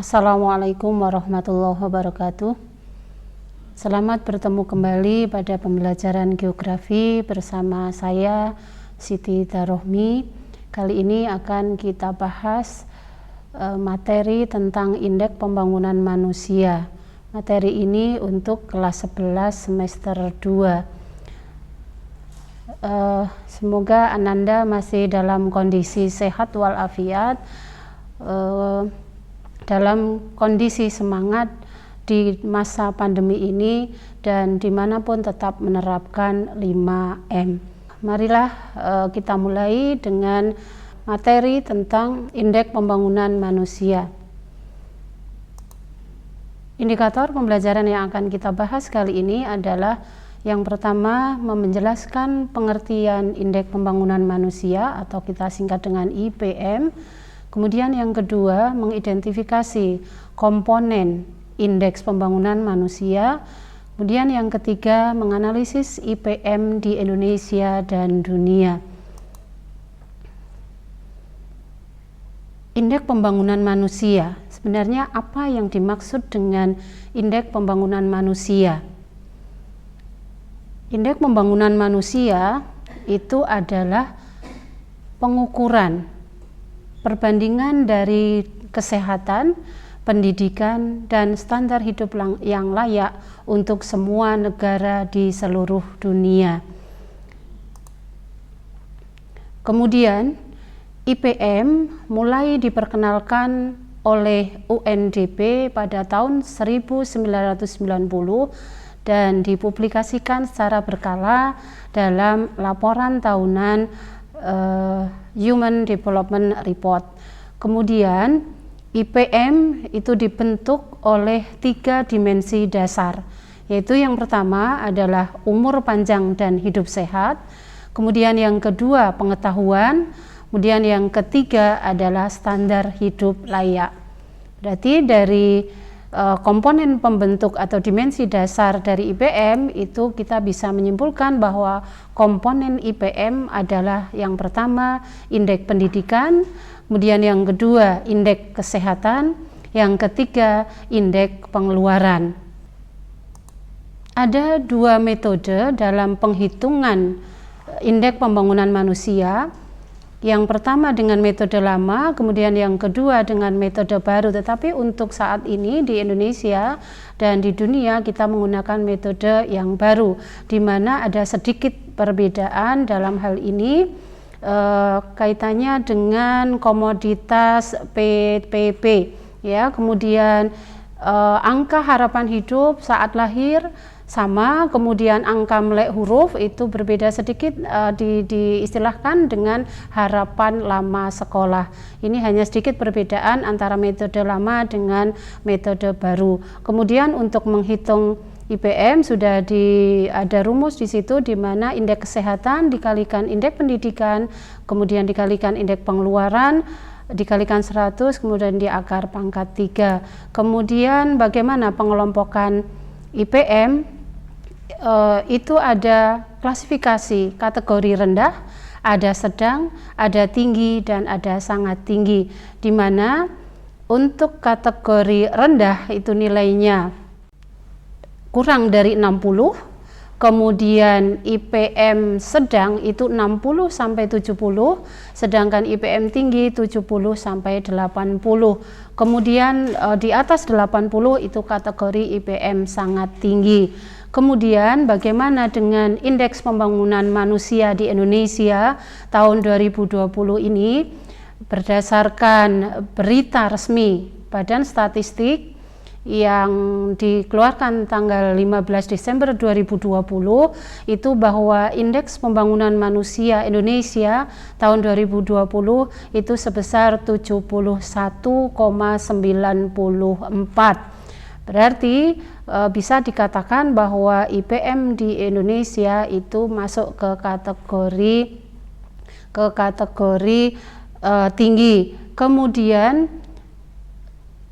Assalamualaikum warahmatullahi wabarakatuh. Selamat bertemu kembali pada pembelajaran geografi bersama saya Siti Darohmi. Kali ini akan kita bahas materi tentang indeks pembangunan manusia. Materi ini untuk kelas 11 semester 2. Semoga Ananda masih dalam kondisi sehat walafiat, dalam kondisi semangat di masa pandemi ini, dan dimanapun tetap menerapkan 5M. Marilah kita mulai dengan materi tentang indeks pembangunan manusia. Indikator pembelajaran yang akan kita bahas kali ini adalah yang pertama, menjelaskan pengertian indeks pembangunan manusia atau kita singkat dengan IPM. Kemudian yang kedua, mengidentifikasi komponen indeks pembangunan manusia. Kemudian yang ketiga, menganalisis IPM di Indonesia dan dunia. Indeks pembangunan manusia, sebenarnya apa yang dimaksud dengan indeks pembangunan manusia? Indeks pembangunan manusia itu adalah pengukuran perbandingan dari kesehatan, pendidikan, dan standar hidup yang layak untuk semua negara di seluruh dunia. Kemudian IPM mulai diperkenalkan oleh UNDP pada tahun 1990 dan dipublikasikan secara berkala dalam laporan tahunan Human Development Report. Kemudian IPM itu dibentuk oleh 3 dimensi dasar, yaitu yang pertama adalah umur panjang dan hidup sehat, kemudian yang kedua pengetahuan, kemudian yang ketiga adalah standar hidup layak. Berarti dari komponen pembentuk atau dimensi dasar dari IPM itu kita bisa menyimpulkan bahwa komponen IPM adalah yang pertama indeks pendidikan, kemudian yang kedua indeks kesehatan, yang ketiga indeks pengeluaran. Ada 2 metode dalam penghitungan indeks pembangunan manusia. Yang pertama dengan metode lama, kemudian yang kedua dengan metode baru. Tetapi untuk saat ini di Indonesia dan di dunia kita menggunakan metode yang baru, di mana ada sedikit perbedaan dalam hal ini kaitannya dengan komoditas PPP, ya. Kemudian angka harapan hidup saat lahir sama, kemudian angka melek huruf itu berbeda sedikit, diistilahkan dengan harapan lama sekolah. Ini hanya sedikit perbedaan antara metode lama dengan metode baru. Kemudian untuk menghitung IPM sudah ada rumus di situ, di mana indeks kesehatan dikalikan indeks pendidikan, kemudian dikalikan indeks pengeluaran, dikalikan 100, kemudian diakar pangkat 3. Kemudian bagaimana pengelompokan IPM? Itu ada klasifikasi kategori rendah, ada sedang, ada tinggi, dan ada sangat tinggi, di mana untuk kategori rendah itu nilainya kurang dari 60, kemudian IPM sedang itu 60 sampai 70, sedangkan IPM tinggi 70 sampai 80. Kemudian di atas 80 itu kategori IPM sangat tinggi. Kemudian bagaimana dengan indeks pembangunan manusia di Indonesia tahun 2020 ini? Berdasarkan berita resmi Badan Statistik yang dikeluarkan tanggal 15 Desember 2020 itu bahwa indeks pembangunan manusia Indonesia tahun 2020 itu sebesar 71,94. Berarti bisa dikatakan bahwa IPM di Indonesia itu masuk ke kategori tinggi. Kemudian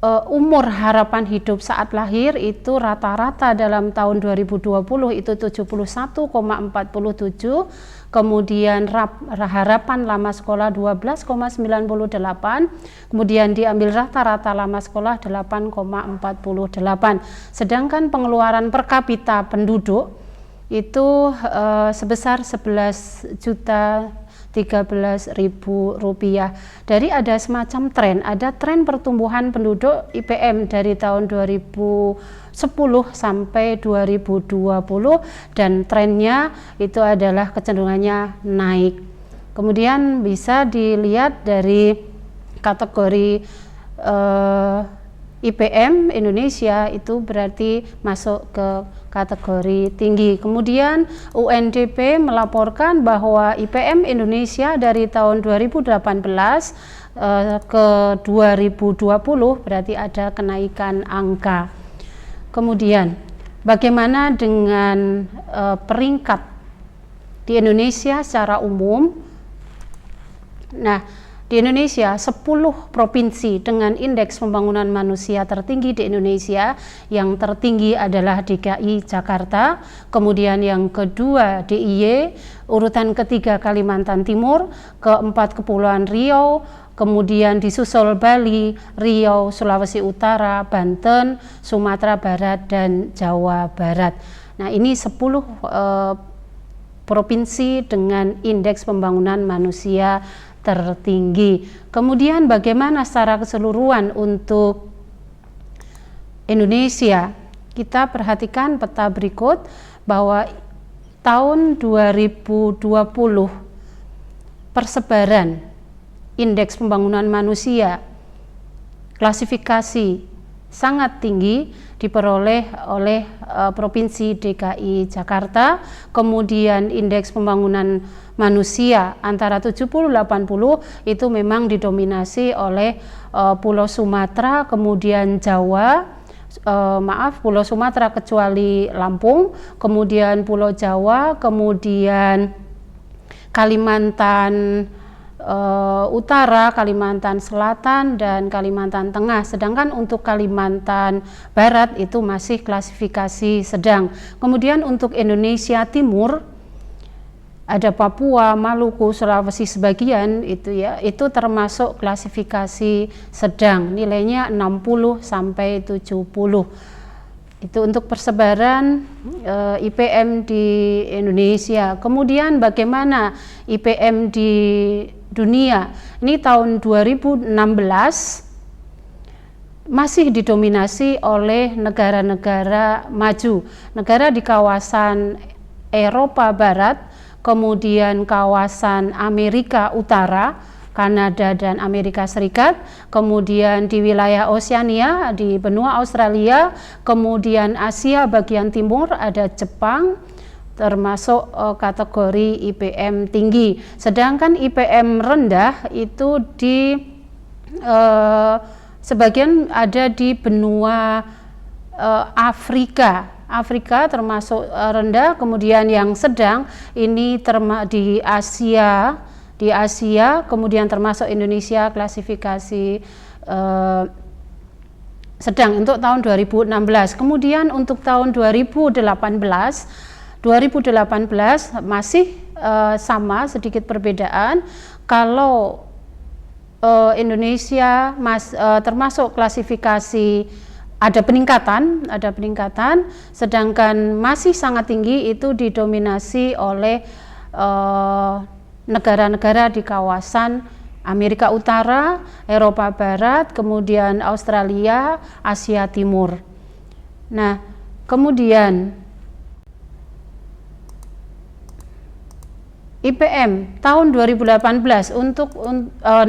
umur harapan hidup saat lahir itu rata-rata dalam tahun 2020 itu 71,47, kemudian harapan lama sekolah 12,98, kemudian diambil rata-rata lama sekolah 8,48, sedangkan pengeluaran per kapita penduduk itu sebesar 11.013.000 rupiah. Dari ada semacam ada tren pertumbuhan penduduk IPM dari tahun 2010 sampai 2020 dan trennya itu adalah kecenderungannya naik. Kemudian bisa dilihat dari kategori IPM Indonesia itu berarti masuk ke kategori tinggi. Kemudian UNDP melaporkan bahwa IPM Indonesia dari tahun 2018 ke 2020 berarti ada kenaikan angka. Kemudian bagaimana dengan peringkat di Indonesia secara umum? Nah, di Indonesia 10 provinsi dengan indeks pembangunan manusia tertinggi di Indonesia. Yang tertinggi adalah DKI Jakarta, kemudian yang kedua DIY, urutan ketiga Kalimantan Timur, keempat Kepulauan Riau, kemudian disusul Bali, Riau, Sulawesi Utara, Banten, Sumatera Barat, dan Jawa Barat. Nah, ini 10 provinsi dengan indeks pembangunan manusia tertinggi. Kemudian bagaimana secara keseluruhan untuk Indonesia? Kita perhatikan peta berikut bahwa tahun 2020 persebaran indeks pembangunan manusia klasifikasi sangat tinggi diperoleh oleh Provinsi DKI Jakarta. Kemudian indeks pembangunan manusia antara 70-80 itu memang didominasi oleh Pulau Sumatera, kemudian Jawa, Pulau Sumatera kecuali Lampung, kemudian Pulau Jawa, kemudian Kalimantan Utara, Kalimantan Selatan, dan Kalimantan Tengah. Sedangkan untuk Kalimantan Barat itu masih klasifikasi sedang. Kemudian untuk Indonesia Timur ada Papua, Maluku, Sulawesi sebagian itu termasuk klasifikasi sedang. Nilainya 60 sampai 70. Itu untuk persebaran IPM di Indonesia. Kemudian bagaimana IPM di dunia? Ini tahun 2016 masih didominasi oleh negara-negara maju, negara di kawasan Eropa Barat, kemudian kawasan Amerika Utara, Kanada dan Amerika Serikat, kemudian di wilayah Oseania, di benua Australia, kemudian Asia bagian timur ada Jepang, termasuk kategori IPM tinggi. Sedangkan IPM rendah itu di sebagian ada di benua Afrika termasuk rendah, kemudian yang sedang ini di Asia, kemudian termasuk Indonesia klasifikasi sedang untuk tahun 2016. Kemudian untuk tahun 2018 masih sama, sedikit perbedaan. Kalau Indonesia termasuk klasifikasi ada peningkatan, sedangkan masih sangat tinggi itu didominasi oleh negara-negara di kawasan Amerika Utara, Eropa Barat, kemudian Australia, Asia Timur. Nah, kemudian IPM tahun 2018 untuk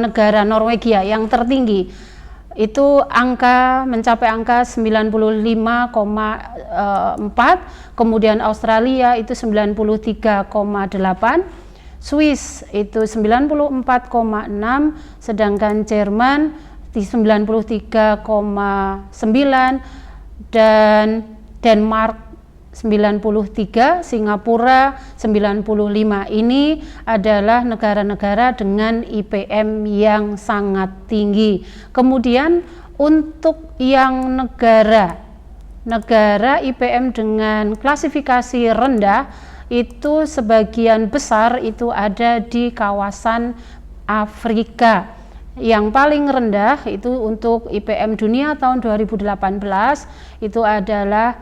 negara Norwegia yang tertinggi itu mencapai angka 95,4, kemudian Australia itu 93,8, Swiss itu 94,6, sedangkan Jerman di 93,9 dan Denmark 93, Singapura 95. Ini adalah negara-negara dengan IPM yang sangat tinggi. Kemudian Untuk yang negara IPM dengan klasifikasi rendah itu sebagian besar itu ada di kawasan Afrika. Yang paling rendah itu untuk IPM dunia tahun 2018 itu adalah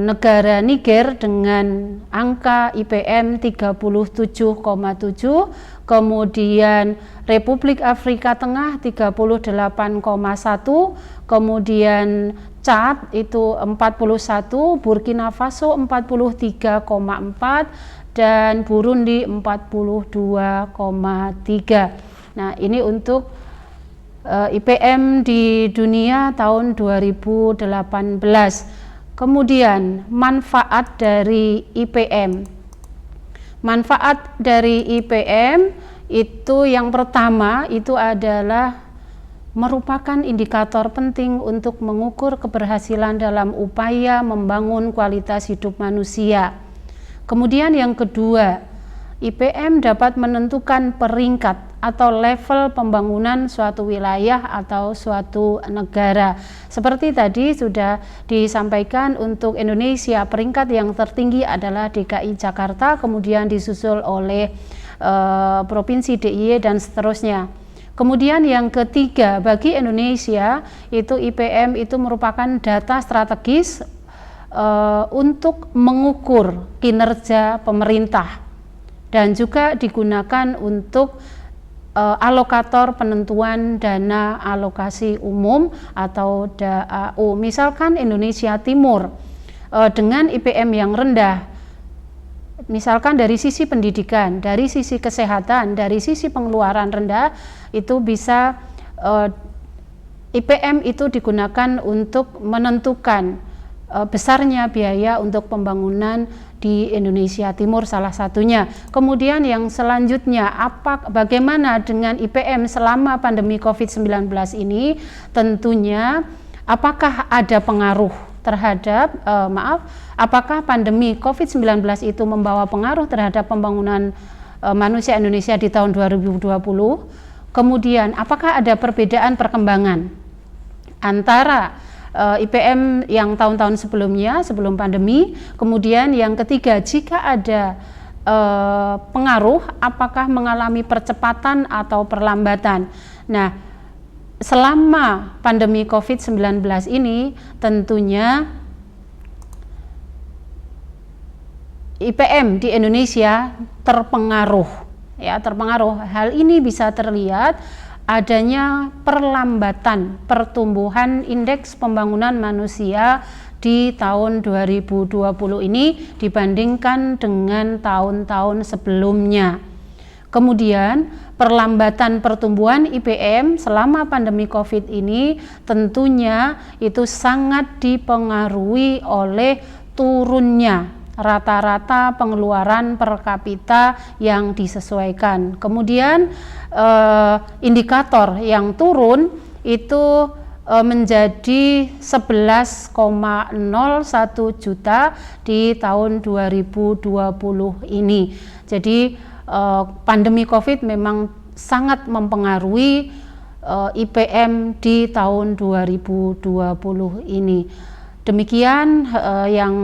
negara Niger dengan angka IPM 37,7, kemudian Republik Afrika Tengah 38,1, kemudian Chad itu 41, Burkina Faso 43,4, dan Burundi 42,3. Nah, ini untuk IPM di dunia tahun 2018. Kemudian manfaat dari IPM. Manfaat dari IPM itu yang pertama itu adalah merupakan indikator penting untuk mengukur keberhasilan dalam upaya membangun kualitas hidup manusia. Kemudian yang kedua, IPM dapat menentukan peringkat atau level pembangunan suatu wilayah atau suatu negara. Seperti tadi sudah disampaikan, untuk Indonesia peringkat yang tertinggi adalah DKI Jakarta, kemudian disusul oleh Provinsi DIY dan seterusnya. Kemudian yang ketiga, bagi Indonesia itu IPM itu merupakan data strategis untuk mengukur kinerja pemerintah dan juga digunakan untuk alokator penentuan dana alokasi umum atau DAU. Misalkan Indonesia Timur dengan IPM yang rendah, misalkan dari sisi pendidikan, dari sisi kesehatan, dari sisi pengeluaran rendah, itu bisa IPM itu digunakan untuk menentukan besarnya biaya untuk pembangunan di Indonesia Timur salah satunya. Kemudian yang selanjutnya, bagaimana dengan IPM selama pandemi COVID-19 ini? Tentunya apakah ada pengaruh terhadap apakah pandemi COVID-19 itu membawa pengaruh terhadap pembangunan manusia Indonesia di tahun 2020? Kemudian apakah ada perbedaan perkembangan antara IPM yang tahun-tahun sebelumnya, sebelum pandemi? Kemudian yang ketiga, jika ada pengaruh, apakah mengalami percepatan atau perlambatan? Nah, selama pandemi COVID-19 ini tentunya IPM di Indonesia terpengaruh. Hal ini bisa terlihat adanya perlambatan pertumbuhan indeks pembangunan manusia di tahun 2020 ini dibandingkan dengan tahun-tahun sebelumnya. Kemudian perlambatan pertumbuhan IPM selama pandemi COVID ini tentunya itu sangat dipengaruhi oleh turunnya rata-rata pengeluaran per kapita yang disesuaikan. Kemudian indikator yang turun itu menjadi 11,01 juta di tahun 2020 ini. Jadi pandemi COVID memang sangat mempengaruhi IPM di tahun 2020 ini. Demikian yang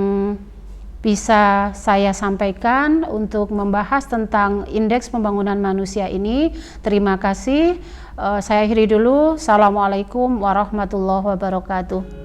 bisa saya sampaikan untuk membahas tentang indeks pembangunan manusia ini. Terima kasih. Saya akhiri dulu. Assalamualaikum warahmatullahi wabarakatuh.